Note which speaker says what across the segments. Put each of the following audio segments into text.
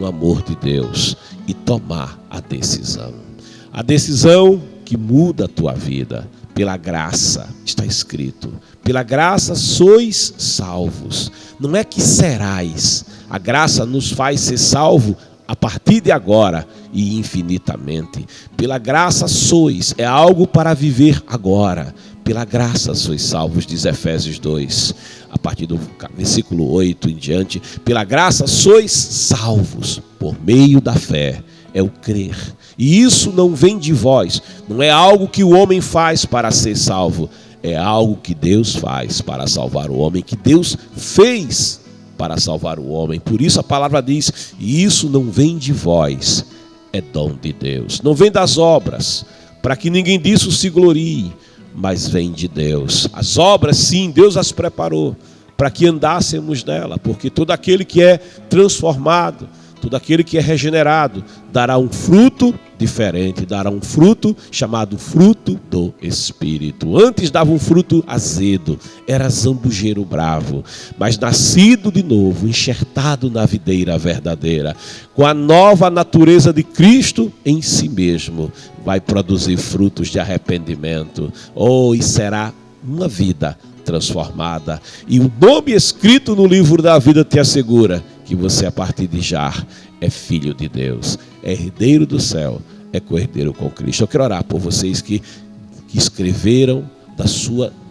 Speaker 1: no amor de Deus e tomar a decisão. A decisão que muda a tua vida. Pela graça, está escrito, pela graça sois salvos. Não é que serás. A graça nos faz ser salvo a partir de agora e infinitamente. Pela graça sois, é algo para viver agora. Pela graça sois salvos, diz Efésios 2, a partir do versículo 8 em diante. Pela graça sois salvos, por meio da fé, é o crer. E isso não vem de vós, não é algo que o homem faz para ser salvo, é algo que Deus faz para salvar o homem, que Deus fez para salvar o homem. Por isso a palavra diz, e isso não vem de vós, é dom de Deus. Não vem das obras, para que ninguém disso se glorie, mas vem de Deus. As obras, sim, Deus as preparou para que andássemos nela, porque todo aquele que é transformado, todo aquele que é regenerado, dará um fruto diferente, dará um fruto chamado fruto do Espírito. Antes dava um fruto azedo, era zambujeiro bravo, mas nascido de novo, enxertado na videira verdadeira, com a nova natureza de Cristo em si mesmo, vai produzir frutos de arrependimento. E será uma vida transformada. E o nome escrito no livro da vida te assegura que você, a partir de já, é filho de Deus, é herdeiro do céu, é co-herdeiro com Cristo. Eu quero orar por vocês que escreveram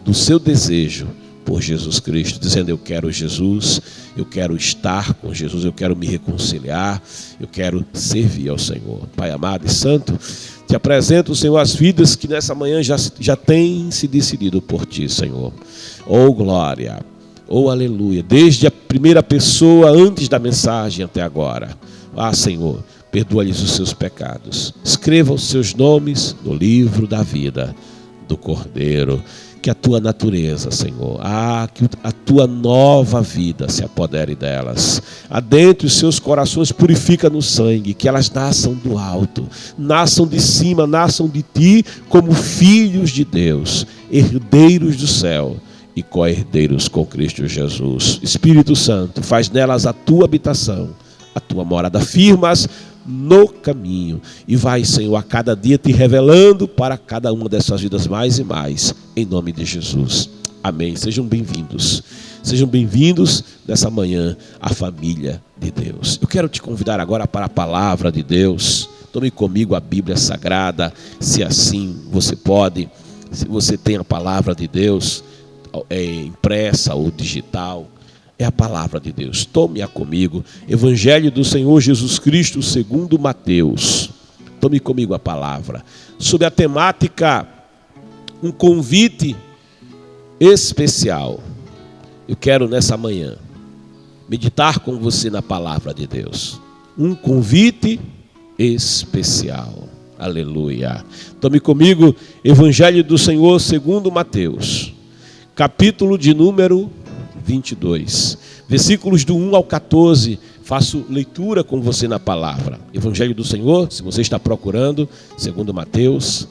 Speaker 1: do seu desejo por Jesus Cristo, dizendo: eu quero Jesus, eu quero estar com Jesus, eu quero me reconciliar, eu quero servir ao Senhor. Pai amado e santo, te apresento, Senhor, as vidas que nessa manhã já têm se decidido por Ti, Senhor. Glória! Aleluia, desde a primeira pessoa, antes da mensagem até agora. Senhor, perdoa-lhes os seus pecados. Escreva os seus nomes no livro da vida do Cordeiro. Que a tua natureza, Senhor, que a tua nova vida se apodere delas. Adentre os seus corações, purifica no sangue, que elas nasçam do alto, nasçam de cima, nasçam de Ti como filhos de Deus, herdeiros do céu e co-herdeiros com Cristo Jesus. Espírito Santo, faz nelas a tua habitação, a tua morada, firmas no caminho, e vai, Senhor, a cada dia te revelando para cada uma dessas vidas mais e mais, em nome de Jesus. Amém. Sejam bem-vindos nessa manhã à família de Deus. Eu quero te convidar agora para a palavra de Deus. Tome comigo a Bíblia Sagrada, se assim você pode. Se você tem a palavra de Deus impressa ou digital, é a palavra de Deus. Tome-a comigo. Evangelho do Senhor Jesus Cristo segundo Mateus. Tome comigo a palavra. Sobre a temática, um convite especial. Eu quero nessa manhã meditar com você na palavra de Deus. Um convite especial. Aleluia. Tome comigo Evangelho do Senhor segundo Mateus, capítulo de número 22, versículos do 1 ao 14, faço leitura com você na palavra. Evangelho do Senhor, se você está procurando, segundo Mateus,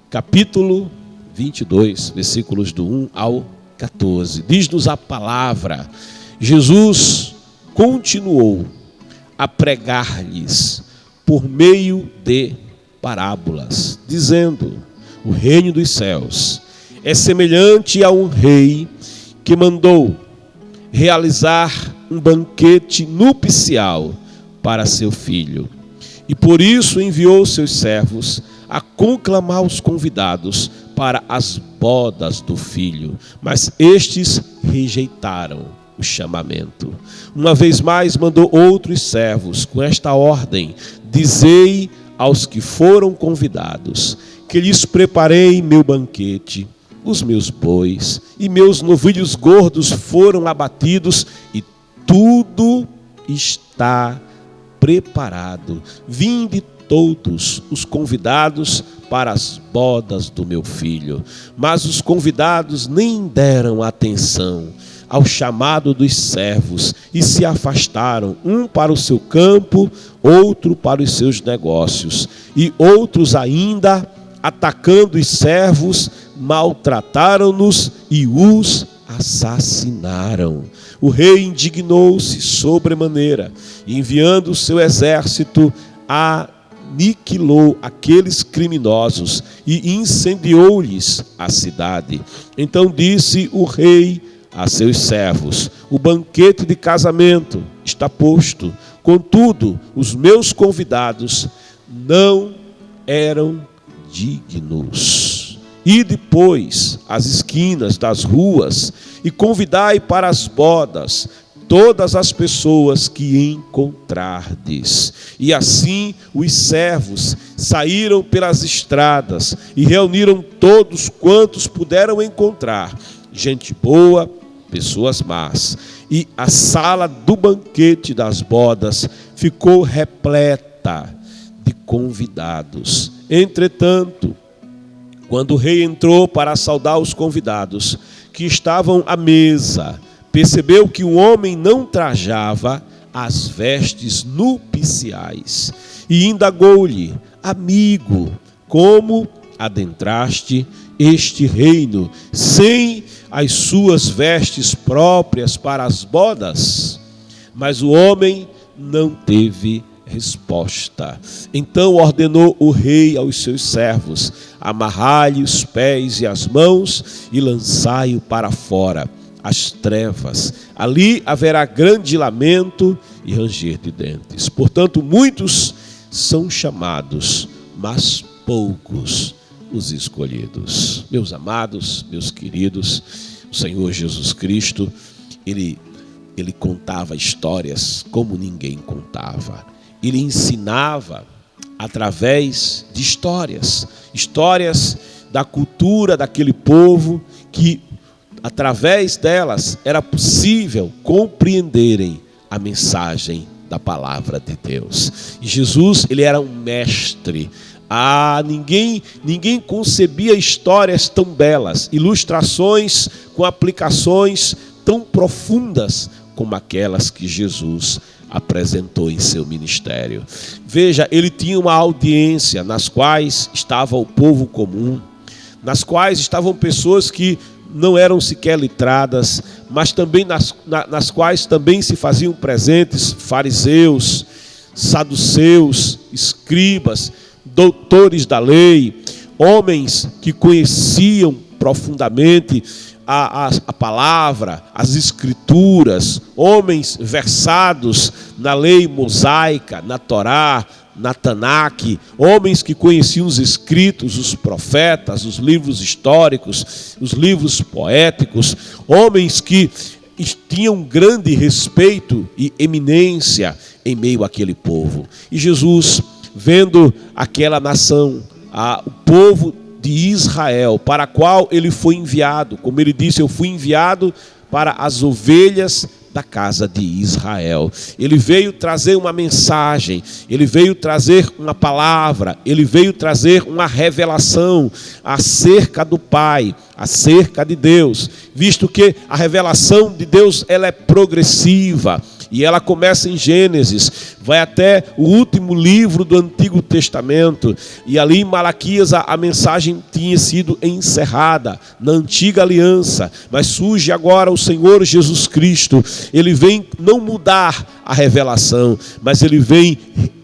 Speaker 1: capítulo 22, versículos do 1 ao 14. Diz-nos a palavra: Jesus continuou a pregar-lhes por meio de parábolas, dizendo: o reino dos céus é semelhante a um rei que mandou realizar um banquete nupcial para seu filho, e por isso enviou seus servos a conclamar os convidados para as bodas do filho, mas estes rejeitaram o chamamento. Uma vez mais mandou outros servos com esta ordem: dizei aos que foram convidados que lhes preparei meu banquete. Os meus bois e meus novilhos gordos foram abatidos e tudo está preparado. Vinde todos os convidados para as bodas do meu filho. Mas os convidados nem deram atenção ao chamado dos servos e se afastaram, um para o seu campo, outro para os seus negócios, e outros ainda, atacando os servos, maltrataram-nos e os assassinaram. o rei indignou-se sobremaneira e, enviando o seu exército, aniquilou aqueles criminosos e incendiou-lhes a cidade. Então disse o rei a seus servos: o banquete de casamento está posto, contudo, os meus convidados não eram dignos. E depois às esquinas das ruas e convidai para as bodas todas as pessoas que encontrardes. E assim os servos saíram pelas estradas e reuniram todos quantos puderam encontrar, gente boa, pessoas más. E a sala do banquete das bodas ficou repleta de convidados. Entretanto, quando o rei entrou para saudar os convidados que estavam à mesa, percebeu que o homem não trajava as vestes nupciais e indagou-lhe: amigo, como adentraste este reino sem as suas vestes próprias para as bodas? Mas o homem não teve resposta. Então ordenou o rei aos seus servos: amarrai-lhe os pés e as mãos e lançai-o para fora, as trevas. Ali haverá grande lamento e ranger de dentes. Portanto, muitos são chamados, mas poucos os escolhidos. Meus amados, meus queridos, o Senhor Jesus Cristo, Ele contava histórias como ninguém contava. Ele ensinava através de histórias da cultura daquele povo, que através delas era possível compreenderem a mensagem da palavra de Deus. E Jesus, ele era um mestre. Ninguém concebia histórias tão belas, ilustrações com aplicações tão profundas como aquelas que Jesus apresentou em seu ministério. Veja, ele tinha uma audiência nas quais estava o povo comum, nas quais estavam pessoas que não eram sequer letradas, mas também nas quais também se faziam presentes fariseus, saduceus, escribas, doutores da lei, homens que conheciam profundamente a palavra, as escrituras, homens versados na lei mosaica, na Torá, na Tanakh, homens que conheciam os escritos, os profetas, os livros históricos, os livros poéticos, homens que tinham grande respeito e eminência em meio àquele povo. E Jesus, vendo aquela nação, o povo de Israel, para a qual ele foi enviado, como ele disse: eu fui enviado para as ovelhas da casa de Israel. Ele veio trazer uma mensagem, ele veio trazer uma palavra, ele veio trazer uma revelação acerca do Pai, acerca de Deus, visto que a revelação de Deus, ela é progressiva. E ela começa em Gênesis, vai até o último livro do Antigo Testamento. E ali em Malaquias a mensagem tinha sido encerrada na Antiga Aliança. Mas surge agora o Senhor Jesus Cristo. Ele vem não mudar a revelação, mas ele vem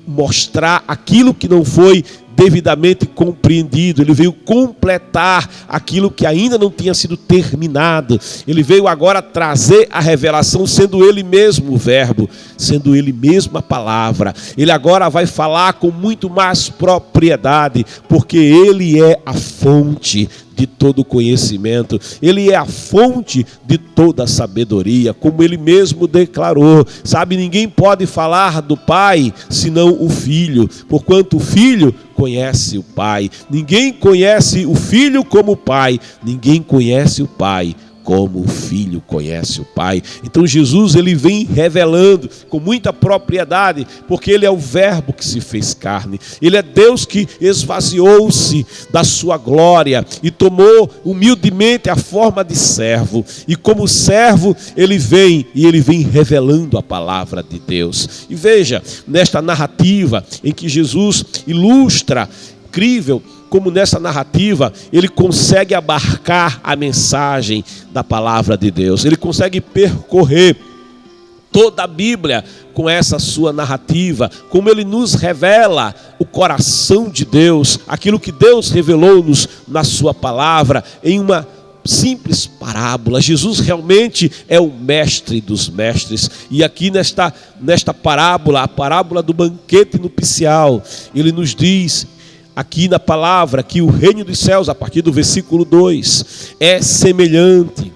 Speaker 1: mostrar aquilo que não foi devidamente compreendido. Ele veio completar aquilo que ainda não tinha sido terminado. Ele veio agora trazer a revelação, sendo ele mesmo o verbo, sendo ele mesmo a palavra. Ele agora vai falar com muito mais propriedade, porque ele é a fonte de todo conhecimento, ele é a fonte de toda sabedoria, como ele mesmo declarou. Sabe, ninguém pode falar do Pai senão o Filho, porquanto o Filho conhece o Pai. Ninguém conhece o Filho como o Pai, ninguém conhece o Pai como o Filho conhece o Pai. Então Jesus, ele vem revelando com muita propriedade, porque ele é o verbo que se fez carne. Ele é Deus que esvaziou-se da sua glória e tomou humildemente a forma de servo. E como servo, ele vem revelando a palavra de Deus. E veja, nesta narrativa em que Jesus ilustra, incrível, como nessa narrativa ele consegue abarcar a mensagem da palavra de Deus. Ele consegue percorrer toda a Bíblia com essa sua narrativa, como ele nos revela o coração de Deus, aquilo que Deus revelou-nos na sua palavra, em uma simples parábola. Jesus realmente é o mestre dos mestres. E aqui nesta parábola, a parábola do banquete nupcial, ele nos diz aqui na palavra que o reino dos céus, a partir do versículo 2, é semelhante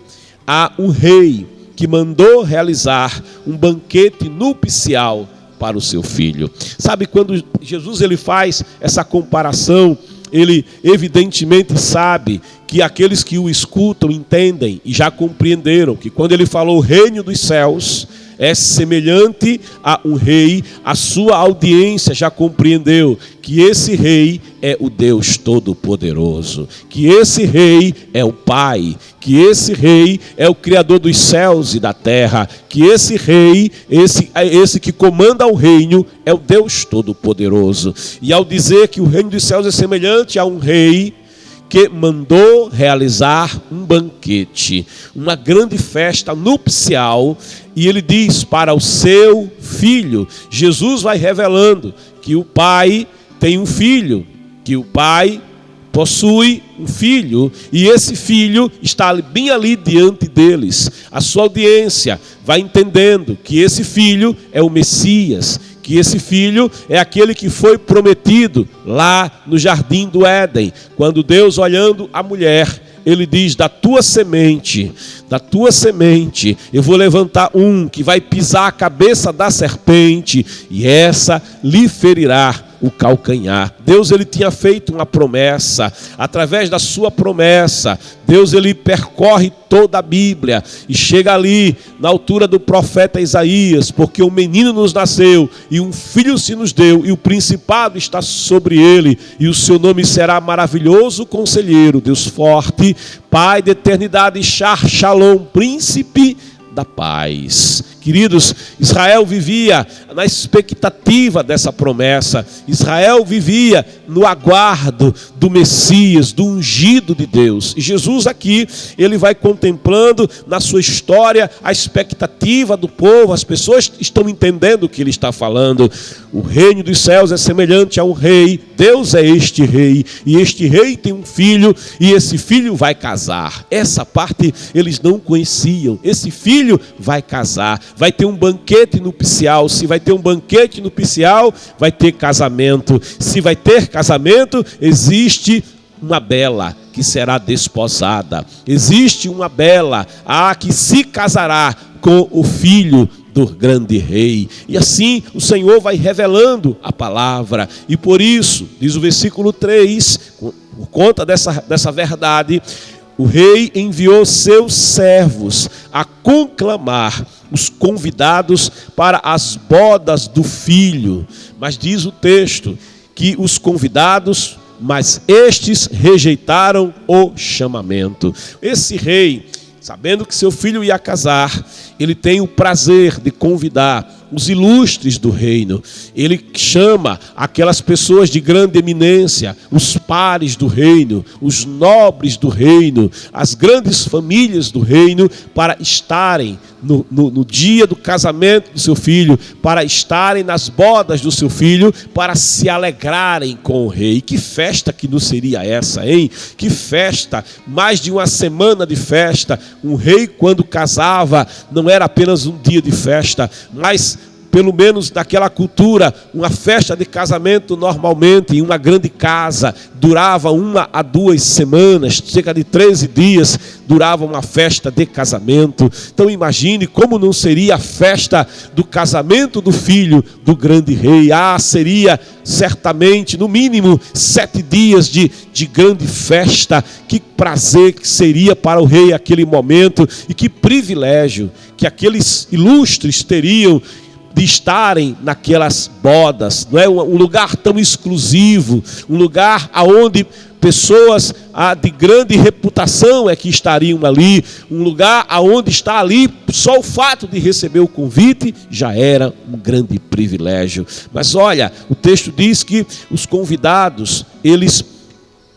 Speaker 1: a um rei que mandou realizar um banquete nupcial para o seu filho. Sabe, quando Jesus ele faz essa comparação, ele evidentemente sabe que aqueles que o escutam entendem e já compreenderam que quando ele falou o reino dos céus é semelhante a um rei, a sua audiência já compreendeu que esse rei é o Deus Todo-Poderoso, que esse rei é o Pai, que esse rei é o Criador dos céus e da terra, que esse rei, esse que comanda o reino, é o Deus Todo-Poderoso. E ao dizer que o reino dos céus é semelhante a um rei que mandou realizar um banquete, uma grande festa nupcial, e ele diz para o seu filho, Jesus vai revelando que o pai tem um filho, que o pai possui um filho, e esse filho está bem ali diante deles. A sua audiência vai entendendo que esse filho é o Messias, que esse filho é aquele que foi prometido lá no jardim do Éden, quando Deus, olhando a mulher, ele diz: da tua semente, eu vou levantar um que vai pisar a cabeça da serpente, e essa lhe ferirá o calcanhar. Deus ele tinha feito uma promessa. Através da sua promessa, Deus ele percorre toda a Bíblia e chega ali na altura do profeta Isaías, porque um menino nos nasceu e um filho se nos deu, e o principado está sobre ele, e o seu nome será Maravilhoso Conselheiro, Deus Forte, Pai da Eternidade, Shalom, Príncipe da Paz. Queridos, Israel vivia na expectativa dessa promessa. Israel vivia no aguardo do Messias, do ungido de Deus. E Jesus aqui, ele vai contemplando na sua história a expectativa do povo. As pessoas estão entendendo o que ele está falando. O reino dos céus é semelhante a um rei. Deus é este rei. E este rei tem um filho, e esse filho vai casar. Essa parte eles não conheciam. Esse filho vai casar. Vai ter um banquete nupcial. Se vai ter um banquete nupcial, vai ter casamento. Se vai ter casamento, existe uma bela que será desposada. Existe uma bela que se casará com o filho do grande rei. E assim o Senhor vai revelando a palavra. E por isso, diz o versículo 3, por conta dessa verdade, o rei enviou seus servos a conclamar os convidados para as bodas do filho. Mas diz o texto que os convidados, mas estes rejeitaram o chamamento. Esse rei, sabendo que seu filho ia casar, ele tem o prazer de convidar os ilustres do reino. Ele chama aquelas pessoas de grande eminência, os pares do reino, os nobres do reino, as grandes famílias do reino, para estarem no dia do casamento do seu filho, para estarem nas bodas do seu filho, para se alegrarem com o rei. Que festa que não seria essa, hein? Que festa, mais de uma semana de festa. Um rei, quando casava, não era apenas um dia de festa, mas pelo menos naquela cultura, uma festa de casamento normalmente em uma grande casa durava 1 a 2 semanas, cerca de 13 dias durava uma festa de casamento. Então imagine como não seria a festa do casamento do filho do grande rei. Seria certamente no mínimo 7 dias de grande festa. Que prazer que seria para o rei aquele momento, e que privilégio que aqueles ilustres teriam de estarem naquelas bodas. Não é um lugar tão exclusivo, um lugar aonde pessoas de grande reputação é que estariam ali, um lugar aonde está ali, só o fato de receber o convite já era um grande privilégio. Mas olha, o texto diz que os convidados, eles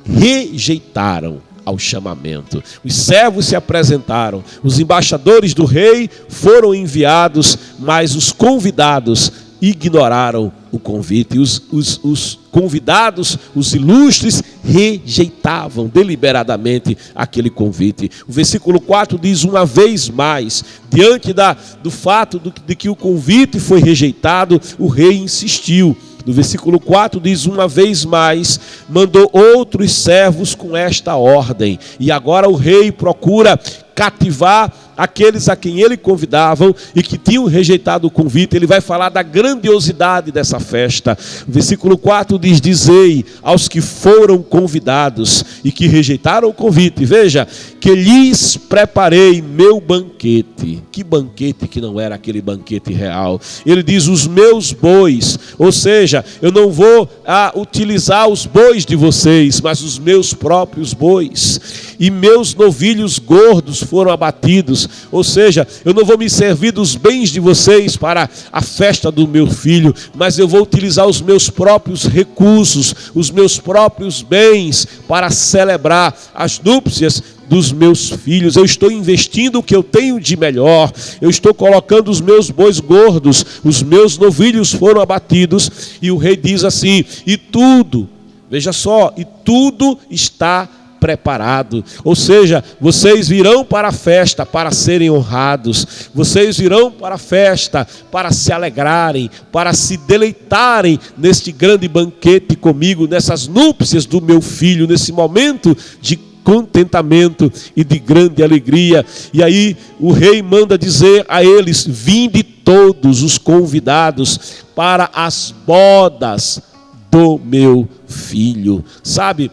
Speaker 1: rejeitaram ao chamamento. Os servos se apresentaram, os embaixadores do rei foram enviados, mas os convidados ignoraram o convite. Os convidados, os ilustres, rejeitavam deliberadamente aquele convite. O versículo 4 diz: uma vez mais, diante do fato de que o convite foi rejeitado, o rei insistiu. No versículo 4 diz: uma vez mais, mandou outros servos com esta ordem. E agora o rei procura cativar aqueles a quem ele convidava e que tinham rejeitado o convite. Ele vai falar da grandiosidade dessa festa. O versículo 4 diz: dizei aos que foram convidados e que rejeitaram o convite, veja, que lhes preparei meu banquete. Que banquete que não era aquele banquete real. Ele diz: os meus bois, ou seja, eu não vou utilizar os bois de vocês, mas os meus próprios bois. E meus novilhos gordos foram abatidos, ou seja, eu não vou me servir dos bens de vocês para a festa do meu filho, mas eu vou utilizar os meus próprios recursos, os meus próprios bens para celebrar as núpcias dos meus filhos. Eu estou investindo o que eu tenho de melhor, eu estou colocando os meus bois gordos, os meus novilhos foram abatidos. E o rei diz assim: e tudo, veja só, e tudo está preparado. Ou seja, vocês virão para a festa para serem honrados, vocês virão para a festa para se alegrarem, para se deleitarem neste grande banquete comigo, nessas núpcias do meu filho, nesse momento de contentamento e de grande alegria. E aí o rei manda dizer a eles: vinde todos os convidados para as bodas do meu filho. Sabe,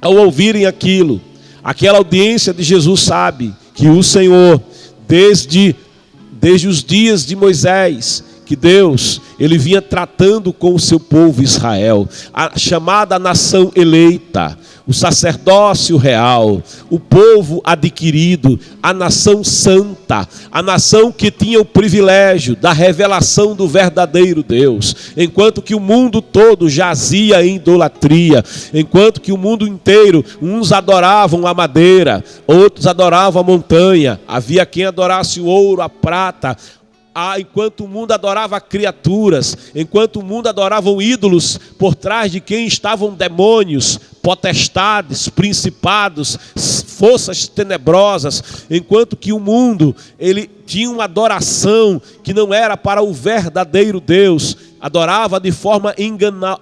Speaker 1: ao ouvirem aquilo, aquela audiência de Jesus sabe que o Senhor, desde os dias de Moisés, que Deus, ele vinha tratando com o seu povo Israel, a chamada nação eleita, o sacerdócio real, o povo adquirido, a nação santa, a nação que tinha o privilégio da revelação do verdadeiro Deus. Enquanto que o mundo todo jazia em idolatria, enquanto que o mundo inteiro, uns adoravam a madeira, outros adoravam a montanha, havia quem adorasse o ouro, a prata, enquanto o mundo adorava criaturas, enquanto o mundo adorava ídolos, por trás de quem estavam demônios, potestades, principados, forças tenebrosas, enquanto que o mundo, ele tinha uma adoração que não era para o verdadeiro Deus, adorava de forma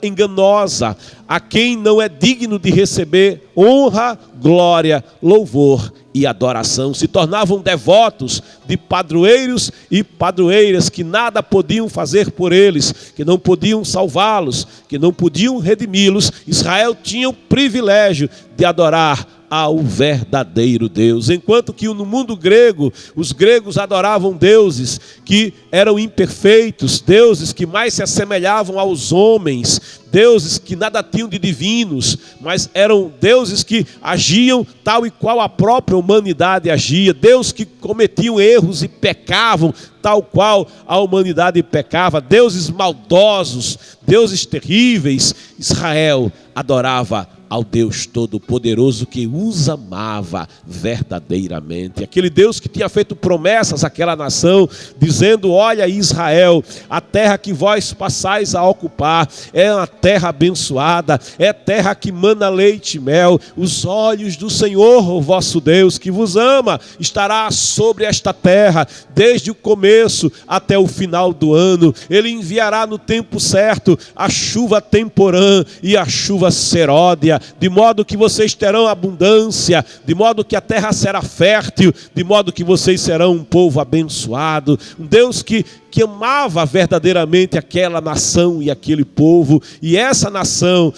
Speaker 1: enganosa a quem não é digno de receber honra, glória, louvor e adoração. Se tornavam devotos de padroeiros e padroeiras que nada podiam fazer por eles, que não podiam salvá-los, que não podiam redimi-los. Israel tinha o privilégio de adorar ao verdadeiro Deus. Enquanto que no mundo grego, os gregos adoravam deuses que eram imperfeitos, deuses que mais se assemelhavam aos homens, deuses que nada tinham de divinos, mas eram deuses que agiam tal e qual a própria humanidade agia, deuses que cometiam erros e pecavam tal qual a humanidade pecava, deuses maldosos, deuses terríveis. Israel adorava ao Deus Todo-Poderoso que os amava verdadeiramente. Aquele Deus que tinha feito promessas àquela nação, dizendo: olha Israel, a terra que vós passais a ocupar é uma terra abençoada, é terra que mana leite e mel. Os olhos do Senhor, o vosso Deus, que vos ama, estará sobre esta terra, desde o começo até o final do ano. Ele enviará no tempo certo a chuva temporã e a chuva seródia, de modo que vocês terão abundância, de modo que a terra será fértil, de modo que vocês serão um povo abençoado. Um Deus que amava verdadeiramente aquela nação e aquele povo. E essa nação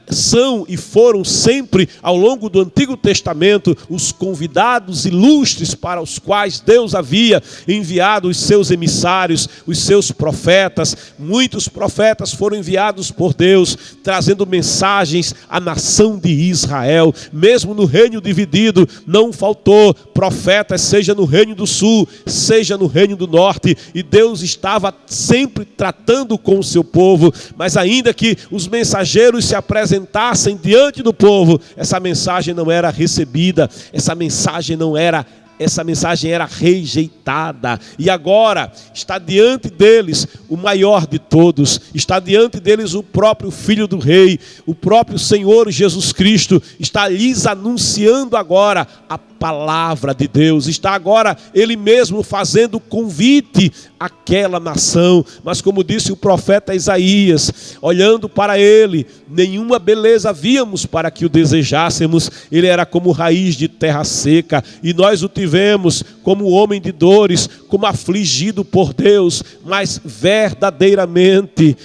Speaker 1: são e foram sempre, ao longo do Antigo Testamento, os convidados ilustres para os quais Deus havia enviado os seus emissários, os seus profetas. Muitos profetas foram enviados por Deus, trazendo mensagens à nação de Israel. Mesmo no reino dividido, não faltou profetas, seja no reino do sul, seja no reino do norte. E Deus estava sempre tratando com o seu povo, mas ainda que os mensageiros se apresentassem diante do povo, essa mensagem não era recebida, essa mensagem era rejeitada. E agora está diante deles o maior de todos, está diante deles o próprio Filho do Rei, o próprio Senhor Jesus Cristo, está lhes anunciando agora a palavra de Deus, está agora Ele mesmo fazendo convite àquela nação. Mas como disse o profeta Isaías, olhando para Ele, nenhuma beleza víamos para que o desejássemos. Ele era como raiz de terra seca, e nós o tivemos como homem de dores, como afligido por Deus, mas verdadeiramente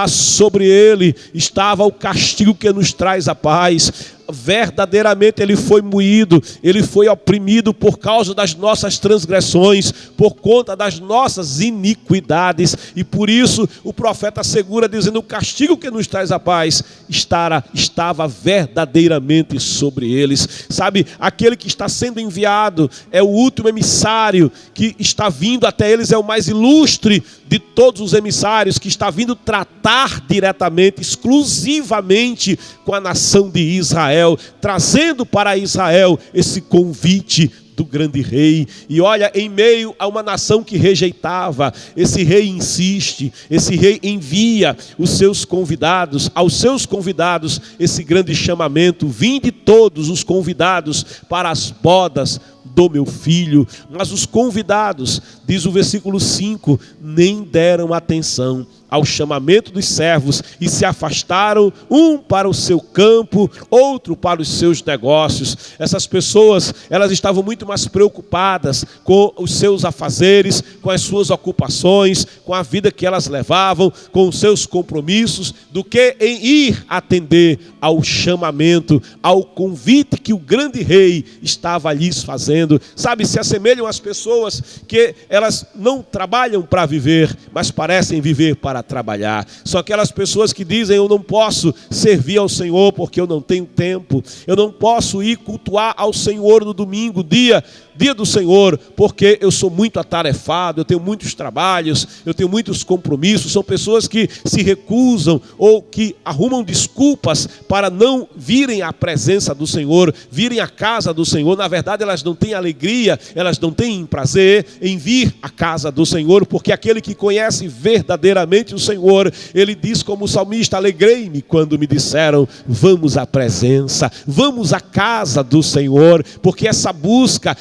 Speaker 1: sobre Ele estava o castigo que nos traz a paz. Verdadeiramente Ele foi moído, Ele foi oprimido por causa das nossas transgressões, por conta das nossas iniquidades, e por isso o profeta assegura dizendo: o castigo que nos traz a paz estava verdadeiramente sobre eles. Sabe, aquele que está sendo enviado é o último emissário que está vindo até eles, é o mais ilustre de todos os emissários, que está vindo tratar diretamente, exclusivamente com a nação de Israel, trazendo para Israel esse convite do grande rei. E olha, em meio a uma nação que rejeitava, esse rei insiste, esse rei envia os seus convidados, aos seus convidados, esse grande chamamento: vinde todos os convidados para as bodas do meu filho. Mas os convidados, diz o versículo 5, nem deram atenção ao chamamento dos servos e se afastaram, um para o seu campo, outro para os seus negócios. Essas pessoas, elas estavam muito mais preocupadas com os seus afazeres, com as suas ocupações, com a vida que elas levavam, com os seus compromissos, do que em ir atender ao chamamento, ao convite que o grande rei estava lhes fazendo. Sabe, se assemelham às pessoas que elas não trabalham para viver, mas parecem viver para trabalhar. São aquelas pessoas que dizem: eu não posso servir ao Senhor porque eu não tenho tempo, eu não posso ir cultuar ao Senhor no domingo, dia do Senhor, porque eu sou muito atarefado, eu tenho muitos trabalhos, eu tenho muitos compromissos. São pessoas que se recusam ou que arrumam desculpas para não virem à presença do Senhor, virem à casa do Senhor. Na verdade, elas não têm alegria, elas não têm prazer em vir à casa do Senhor, porque aquele que conhece verdadeiramente o Senhor, ele diz como o salmista: alegrei-me quando me disseram, vamos à presença, vamos à casa do Senhor. Porque essa busca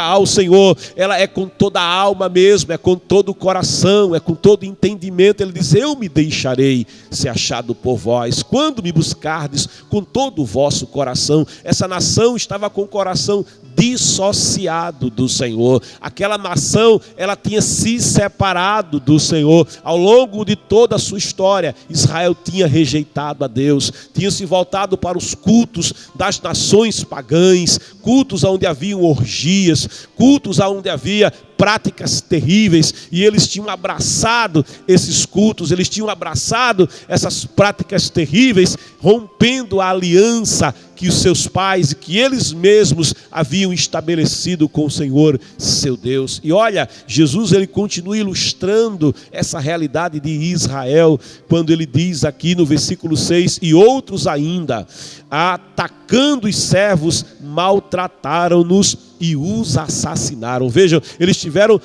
Speaker 1: ao Senhor, ela é com toda a alma mesmo, é com todo o coração, é com todo o entendimento. Ele diz: eu me deixarei ser achado por vós, quando me buscardes com todo o vosso coração. Essa nação estava com o coração dissociado do Senhor. Aquela nação, ela tinha se separado do Senhor. Ao longo de toda a sua história, Israel tinha rejeitado a Deus, tinha se voltado para os cultos das nações pagãs, cultos onde haviam orgias, cultos onde havia práticas terríveis, e eles tinham abraçado esses cultos, eles tinham abraçado essas práticas terríveis, rompendo a aliança que os seus pais e que eles mesmos haviam estabelecido com o Senhor, seu Deus. E olha, Jesus, ele continua ilustrando essa realidade de Israel, quando ele diz aqui no versículo 6, e outros ainda, atacando os servos, maltrataram-nos e os assassinaram. Vejam, eles tiveram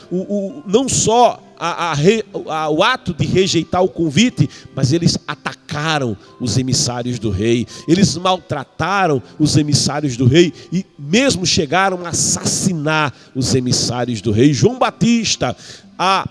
Speaker 1: não só o ato de rejeitar o convite, mas eles atacaram os emissários do rei, eles maltrataram os emissários do rei e mesmo chegaram a assassinar os emissários do rei. João Batista, há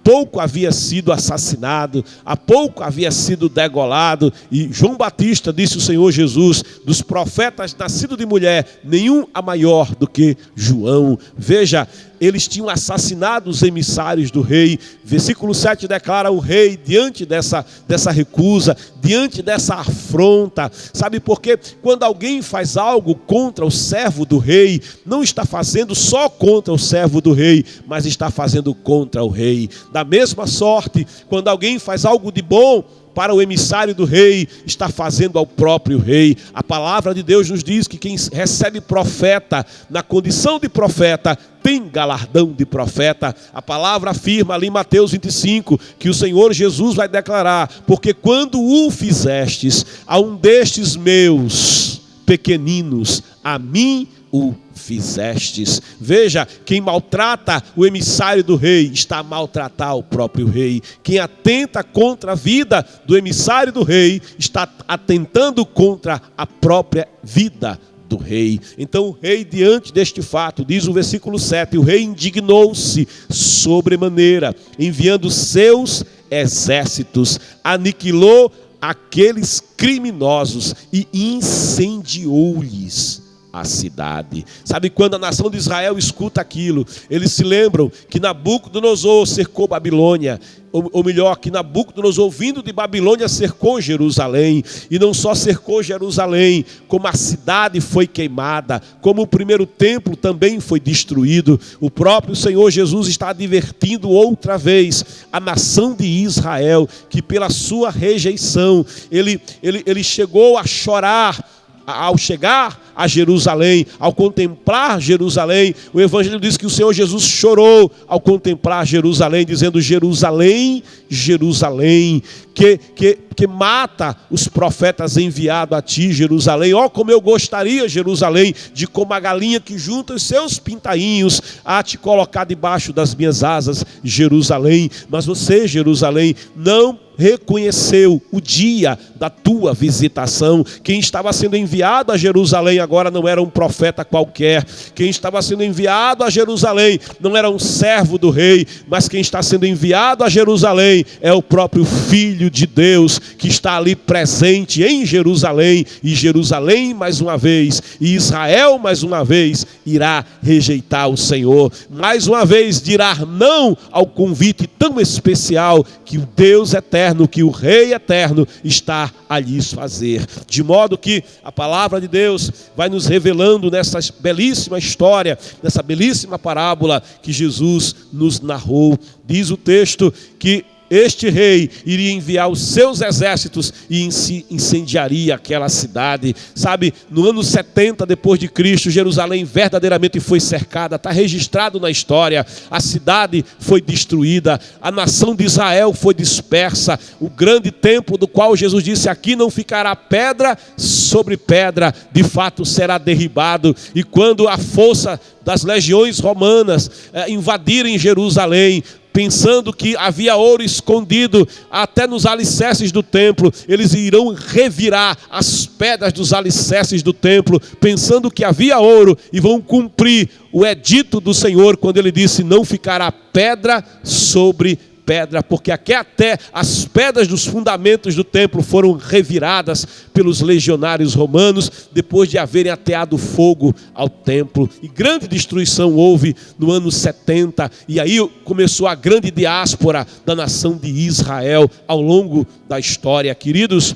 Speaker 1: pouco havia sido assassinado, há pouco havia sido degolado, e João Batista, disse o Senhor Jesus, dos profetas nascidos de mulher, nenhum há maior do que João. Veja, eles tinham assassinado os emissários do rei. Versículo 7 declara: o rei, diante dessa recusa, diante dessa afronta. Sabe por quê? Quando alguém faz algo contra o servo do rei, não está fazendo só contra o servo do rei, mas está fazendo contra o rei. Da mesma sorte, quando alguém faz algo de bom para o emissário do rei, está fazendo ao próprio rei. A palavra de Deus nos diz que quem recebe profeta na condição de profeta tem galardão de profeta. A palavra afirma ali em Mateus 25 que o Senhor Jesus vai declarar: porque quando o fizestes a um destes meus pequeninos, a mim o fizestes. Veja, quem maltrata o emissário do rei está a maltratar o próprio rei. Quem atenta contra a vida do emissário do rei está atentando contra a própria vida do rei. Então o rei, diante deste fato, diz o versículo 7, o rei indignou-se sobremaneira, enviando seus exércitos, aniquilou aqueles criminosos e incendiou-lhes a cidade. Sabe, quando a nação de Israel escuta aquilo, eles se lembram que Nabucodonosor cercou Babilônia, ou melhor, que Nabucodonosor, vindo de Babilônia, cercou Jerusalém. E não só cercou Jerusalém, como a cidade foi queimada, como o primeiro templo também foi destruído. O próprio Senhor Jesus está advertindo outra vez a nação de Israel, que pela sua rejeição, ele chegou a chorar. Ao chegar a Jerusalém, ao contemplar Jerusalém, o Evangelho diz que o Senhor Jesus chorou ao contemplar Jerusalém, dizendo: Jerusalém, Jerusalém, que mata os profetas enviados a ti, Jerusalém. Ó, como eu gostaria, Jerusalém, de como a galinha que junta os seus pintainhos a te colocar debaixo das minhas asas, Jerusalém. Mas você, Jerusalém, não reconheceu o dia da tua visitação. Quem estava sendo enviado a Jerusalém agora não era um profeta qualquer. Quem estava sendo enviado a Jerusalém não era um servo do rei, mas quem está sendo enviado a Jerusalém é o próprio Filho de Deus, que está ali presente em Jerusalém. E Jerusalém mais uma vez, e Israel mais uma vez irá rejeitar o Senhor, mais uma vez dirá não ao convite tão especial que o Deus eterno, que o Rei eterno está a lhes fazer. De modo que a palavra de Deus vai nos revelando nessa belíssima história, nessa belíssima parábola que Jesus nos narrou. Diz o texto que este rei iria enviar os seus exércitos e incendiaria aquela cidade. Sabe, no ano 70 depois de Cristo, Jerusalém verdadeiramente foi cercada. Está registrado na história. A cidade foi destruída. A nação de Israel foi dispersa. O grande templo do qual Jesus disse: aqui não ficará pedra sobre pedra, de fato será derribado. E quando a força das legiões romanas invadirem Jerusalém, pensando que havia ouro escondido até nos alicerces do templo, eles irão revirar as pedras dos alicerces do templo, pensando que havia ouro, e vão cumprir o edito do Senhor, quando ele disse: não ficará pedra sobre pedra, porque aqui até as pedras dos fundamentos do templo foram reviradas pelos legionários romanos, depois de haverem ateado fogo ao templo. E grande destruição houve no ano 70, e aí começou a grande diáspora da nação de Israel ao longo da história. Queridos,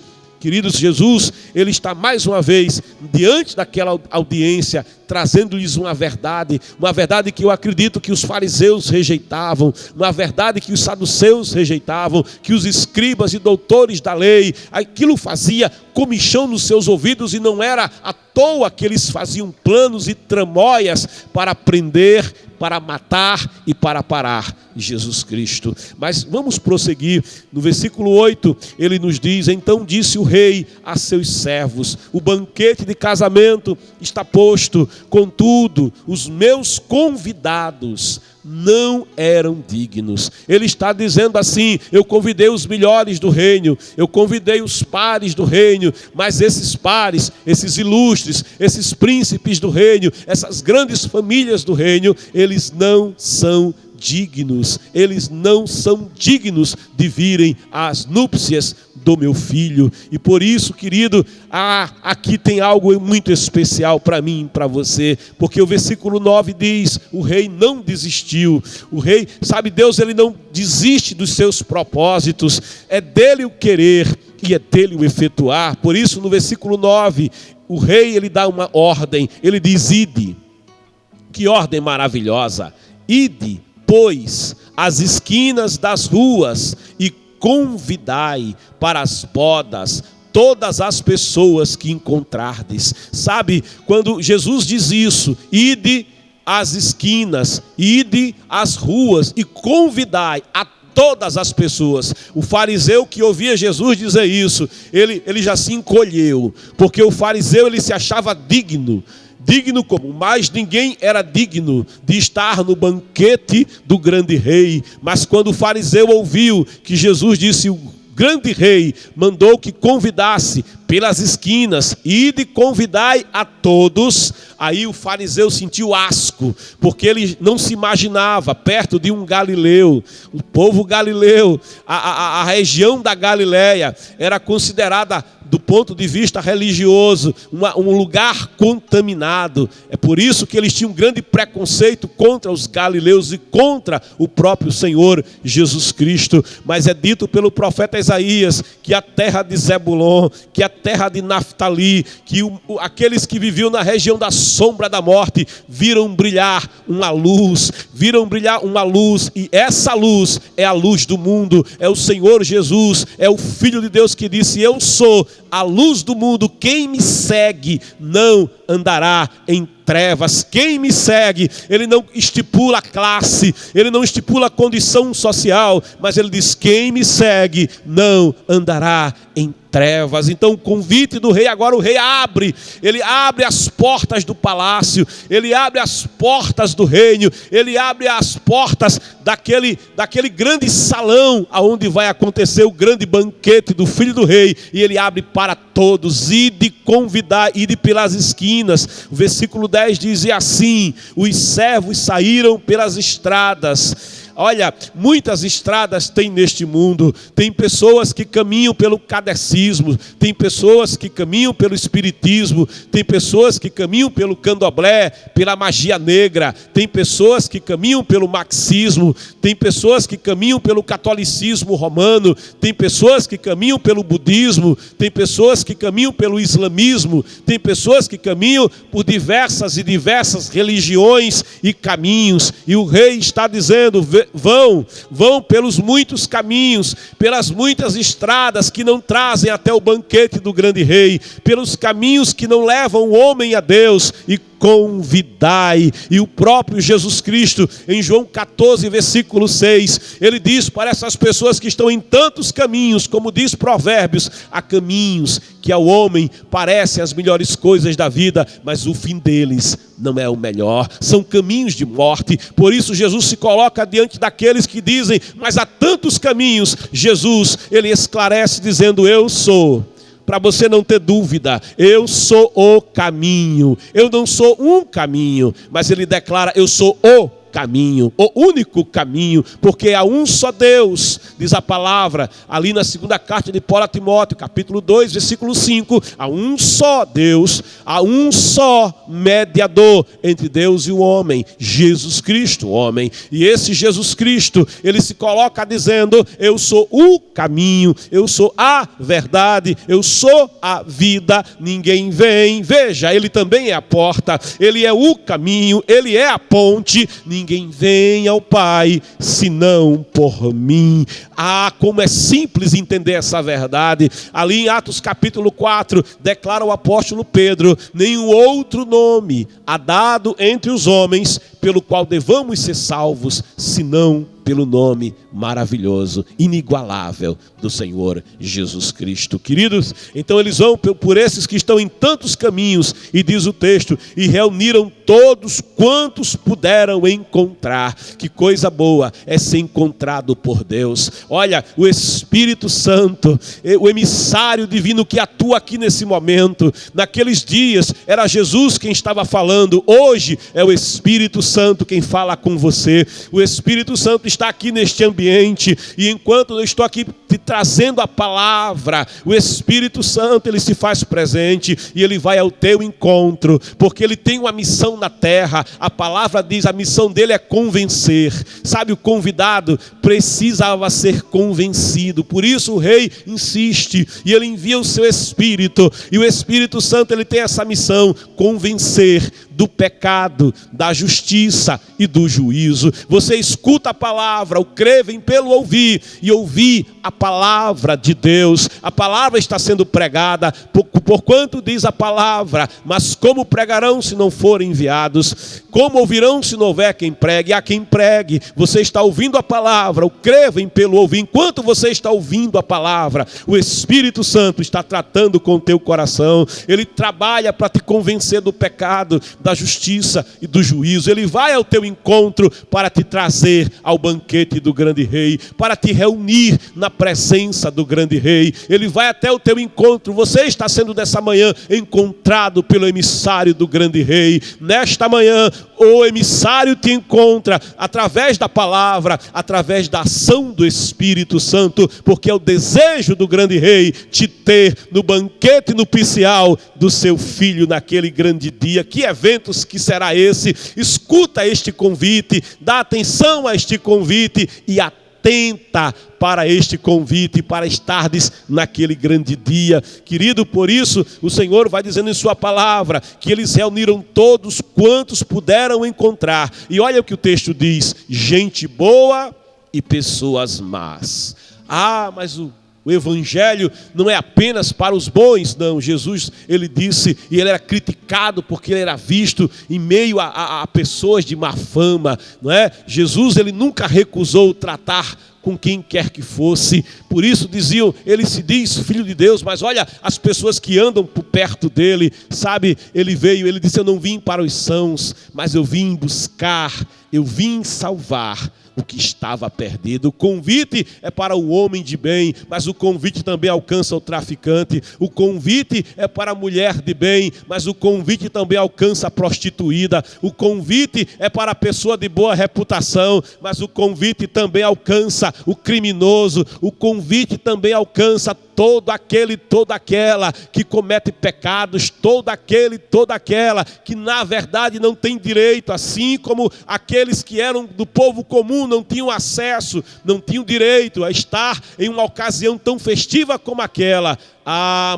Speaker 1: Jesus, ele está mais uma vez diante daquela audiência, trazendo-lhes uma verdade que eu acredito que os fariseus rejeitavam, uma verdade que os saduceus rejeitavam, que os escribas e doutores da lei, aquilo fazia comichão nos seus ouvidos, e não era à toa que eles faziam planos e tramóias para prender, para matar e para parar Jesus Cristo. Mas vamos prosseguir. No versículo 8, ele nos diz: então disse o rei a seus servos: o banquete de casamento está posto, contudo, os meus convidados não eram dignos. Ele está dizendo assim: eu convidei os melhores do reino, eu convidei os pares do reino, mas esses pares, esses ilustres, esses príncipes do reino, essas grandes famílias do reino, eles não são dignos, eles não são dignos de virem às núpcias do meu filho. E por isso, querido, aqui tem algo muito especial para mim e para você, porque o versículo 9 diz: o rei não desistiu. O rei, sabe, Deus, ele não desiste dos seus propósitos, é dele o querer e é dele o efetuar. Por isso, no versículo 9, o rei, ele dá uma ordem, ele diz: ide. Que ordem maravilhosa! Ide, pois, às esquinas das ruas e convidai para as bodas todas as pessoas que encontrardes. Sabe, quando Jesus diz isso, ide às esquinas, ide às ruas e convidai a todas as pessoas. O fariseu que ouvia Jesus dizer isso, ele já se encolheu, porque o fariseu ele se achava digno como, mas ninguém era digno de estar no banquete do grande rei. Mas quando o fariseu ouviu que Jesus disse, o grande rei mandou que convidasse pelas esquinas, ide convidai a todos, aí o fariseu sentiu asco, porque ele não se imaginava perto de um galileu. O povo galileu, a região da Galileia era considerada, do ponto de vista religioso, um lugar contaminado. É por isso que eles tinham um grande preconceito contra os galileus e contra o próprio Senhor Jesus Cristo. Mas é dito pelo profeta Isaías que a terra de Zebulon, que a terra de Naftali, que aqueles que viviam na região da sombra da morte viram brilhar uma luz, e essa luz é a luz do mundo, é o Senhor Jesus, é o Filho de Deus que disse, eu sou a luz do mundo, quem me segue não andará em trevas. Quem me segue, ele não estipula classe, ele não estipula condição social, mas ele diz, quem me segue não andará em trevas. Então o convite do rei, agora o rei ele abre as portas do palácio, ele abre as portas do reino, ele abre as portas daquele grande salão, aonde vai acontecer o grande banquete do filho do rei, e ele abre para todos, ide convidar, ide pelas esquinas. O versículo 10 diz, e assim os servos saíram pelas estradas. Olha, muitas estradas tem neste mundo. Tem pessoas que caminham pelo catecismo, tem pessoas que caminham pelo espiritismo, tem pessoas que caminham pelo candomblé, pela magia negra, tem pessoas que caminham pelo marxismo, tem pessoas que caminham pelo catolicismo romano, tem pessoas que caminham pelo budismo, tem pessoas que caminham pelo islamismo, tem pessoas que caminham por diversas religiões e caminhos. E o rei está dizendo, vão pelos muitos caminhos, pelas muitas estradas que não trazem até o banquete do grande rei, pelos caminhos que não levam o homem a Deus, e convidai. E o próprio Jesus Cristo, em João 14, versículo 6, ele diz para essas pessoas que estão em tantos caminhos, como diz Provérbios, há caminhos que ao homem parecem as melhores coisas da vida, mas o fim deles não é o melhor, são caminhos de morte. Por isso Jesus se coloca diante daqueles que dizem, mas há tantos caminhos. Jesus, ele esclarece dizendo, eu sou. Para você não ter dúvida, eu sou o caminho. Eu não sou um caminho, mas ele declara, eu sou o caminho, o único caminho, porque há um só Deus, diz a palavra, ali na segunda carta de Paulo a Timóteo, capítulo 2, versículo 5, há um só Deus, há um só mediador entre Deus e o homem, Jesus Cristo, o homem. E esse Jesus Cristo, ele se coloca dizendo, eu sou o caminho, eu sou a verdade, eu sou a vida, ninguém vem, veja, ele também é a porta, ele é o caminho, ele é a ponte, ninguém vem ao Pai, senão por mim. Ah, como é simples entender essa verdade. Ali em Atos capítulo 4, declara o apóstolo Pedro, nenhum outro nome há dado entre os homens, pelo qual devamos ser salvos, senão pelo nome maravilhoso, inigualável do Senhor Jesus Cristo. Queridos, então eles vão por esses que estão em tantos caminhos, e diz o texto, e reuniram todos quantos puderam encontrar. Que coisa boa é ser encontrado por Deus. Olha, o Espírito Santo, o emissário divino que atua aqui nesse momento, naqueles dias era Jesus quem estava falando, hoje é o Espírito Santo quem fala com você. O Espírito Santo está aqui neste ambiente, e enquanto eu estou aqui te trazendo a palavra, o Espírito Santo, ele se faz presente, e ele vai ao teu encontro, porque ele tem uma missão na terra. A palavra diz, a missão dele é convencer. Sabe, o convidado precisava ser convencido, por isso o rei insiste, e ele envia o seu Espírito, e o Espírito Santo, ele tem essa missão, convencer do pecado, da justiça e do juízo. Você escuta a palavra, o crê vem pelo ouvir, e ouvir a palavra de Deus. A palavra está sendo pregada, porquanto diz a palavra, mas como pregarão se não forem enviados? Como ouvirão se não houver quem pregue? Há quem pregue. Você está ouvindo a palavra, o crê vem pelo ouvir. Enquanto você está ouvindo a palavra, o Espírito Santo está tratando com o teu coração. Ele trabalha para te convencer do pecado, da justiça e do juízo. Ele vai ao teu encontro para te trazer ao banquete do grande rei, para te reunir na presença do grande rei. Ele vai até o teu encontro. Você está sendo dessa manhã encontrado pelo emissário do grande rei. Nesta manhã, o emissário te encontra através da palavra, através da ação do Espírito Santo, porque é o desejo do grande rei te ter no banquete nupcial do seu filho naquele grande dia. Que eventos que será esse? Escuta este convite, dá atenção a este convite e atenta para este convite, para estardes naquele grande dia. Querido, por isso o Senhor vai dizendo em sua palavra que eles reuniram todos quantos puderam encontrar. E olha o que o texto diz: gente boa e pessoas más. Mas o evangelho não é apenas para os bons. Não, Jesus, ele disse, e ele era criticado porque ele era visto em meio a pessoas de má fama, não é? Jesus, ele nunca recusou tratar com quem quer que fosse. Por isso diziam, ele se diz filho de Deus, mas olha as pessoas que andam por perto dele, sabe? Ele veio, ele disse: eu não vim para os sãos, mas eu vim buscar, eu vim salvar o que estava perdido. O convite é para o homem de bem, mas o convite também alcança o traficante. O convite é para a mulher de bem, mas o convite também alcança a prostituída. O convite é para a pessoa de boa reputação, mas o convite também alcança o criminoso. O convite também alcança todo aquele, toda aquela que comete pecados, todo aquele, toda aquela que na verdade não tem direito, assim como aqueles que eram do povo comum não tinham acesso, não tinham direito a estar em uma ocasião tão festiva como aquela.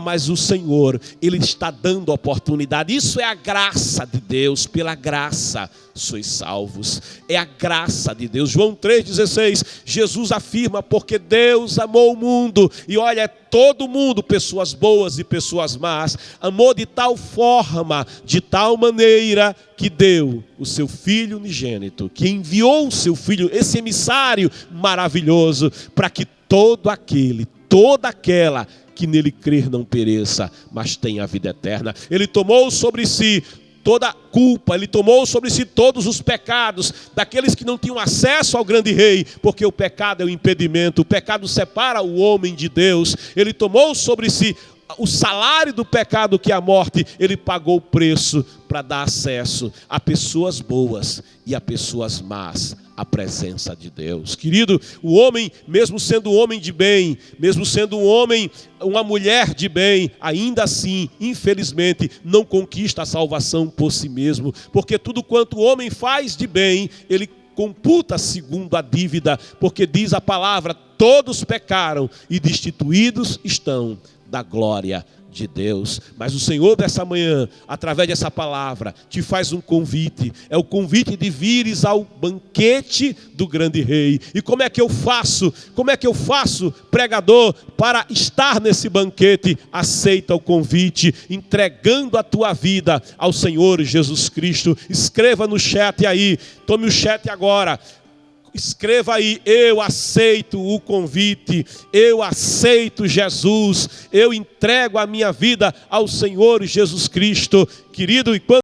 Speaker 1: Mas o Senhor, ele está dando oportunidade. Isso é a graça de Deus. Pela graça sois salvos. É a graça de Deus. João 3,16, Jesus afirma: porque Deus amou o mundo, e olha, é todo mundo, pessoas boas e pessoas más, amou de tal forma, de tal maneira, que deu o seu Filho unigênito, que enviou o seu Filho, esse emissário maravilhoso, para que todo aquele, toda aquela que nele crer não pereça, mas tenha a vida eterna. Ele tomou sobre si toda a culpa, ele tomou sobre si todos os pecados daqueles que não tinham acesso ao grande rei, porque o pecado é o impedimento, o pecado separa o homem de Deus. Ele tomou sobre si o salário do pecado, que é a morte. Ele pagou o preço para dar acesso a pessoas boas e a pessoas más à presença de Deus. Querido, o homem, mesmo sendo um homem de bem, mesmo sendo um homem, uma mulher de bem, ainda assim, infelizmente, não conquista a salvação por si mesmo, porque tudo quanto o homem faz de bem, ele computa segundo a dívida, porque diz a palavra: todos pecaram e destituídos estão da glória de Deus. Mas o Senhor dessa manhã, através dessa palavra, te faz um convite. É o convite de vires ao banquete do grande rei. E como é que eu faço? Como é que eu faço, pregador, para estar nesse banquete? Aceita o convite, entregando a tua vida ao Senhor Jesus Cristo. Escreva no chat aí, tome o chat agora. Escreva aí: eu aceito o convite, eu aceito Jesus, eu entrego a minha vida ao Senhor Jesus Cristo. Querido, e quando